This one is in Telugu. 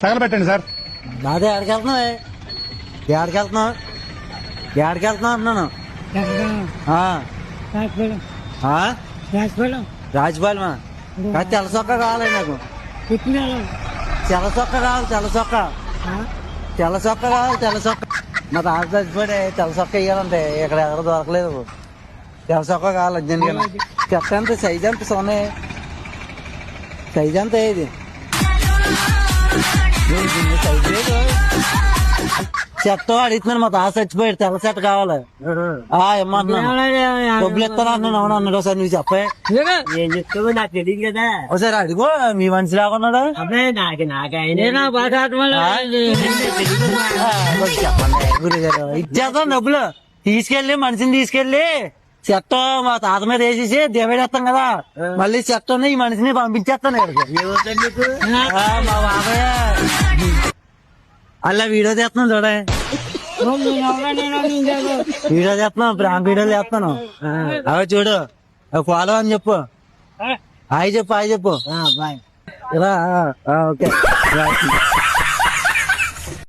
తగలబెట్టండి సార్. నాదే ఎక్కడికెళ్తున్నావు ఎక్కడికెళ్తున్నావు ఎక్కడికెళ్తున్నావు అంటున్నాను. రాజపాలెమా కాదు తెల్ల చొక్క కావాలి నాకు. తెల్ల చొక్క కావాలి తెల్ల చొక్క తెల్ల చొక్క కావాలి తెల్ల చొక్క. మా తాత చచ్చిపోయి తెల్ల చొక్క ఇవ్వాలంటే ఇక్కడ ఎక్కడ దొరకలేదు. తెల్ల చొక్క కావాలి అర్జెంట్గా. చెత్త ఎంత సైజ్ ఎంత సోనే సైజ్ ఎంత ఇది సైజ్ లేదు. చెత్త అడుగుతున్నాను మా తాత చచ్చిపోయాడు తెల్ల చెత్త కావాలి ఇమ్మంటున్నాను. డబ్బులు ఇస్తాను అంటున్నాను. అవును అన్నాడు. ఒకసారి నువ్వు చెప్పే ఏం చెప్తావో నాకు తెలియదు కదా. ఒకసారి అడుగు మీ మనిషి లాగున్నాడు. అబ్బాయి చెప్పండి గురుగారు ఇచ్చేస్తాం డబ్బులు. తీసుకెళ్ళి మనిషిని తీసుకెళ్ళి చెత్త మా తాత మీద వేసేసి దిగబెడేస్తాం కదా. మళ్ళీ చెత్త ఈ మనిషిని పంపించేస్తాను ఇక్కడికి. మా బాబాయ్ అలా వీడియో చేస్తున్నాను చూడే. వీడియో చేస్తున్నాను ప్రాంక్ వీడియో చేస్తాను. అవి చూడు ఫాలో అని చెప్పు. హాయ్ చెప్పు హాయ్ చెప్పు. బాయ్. ఇలా ఓకే.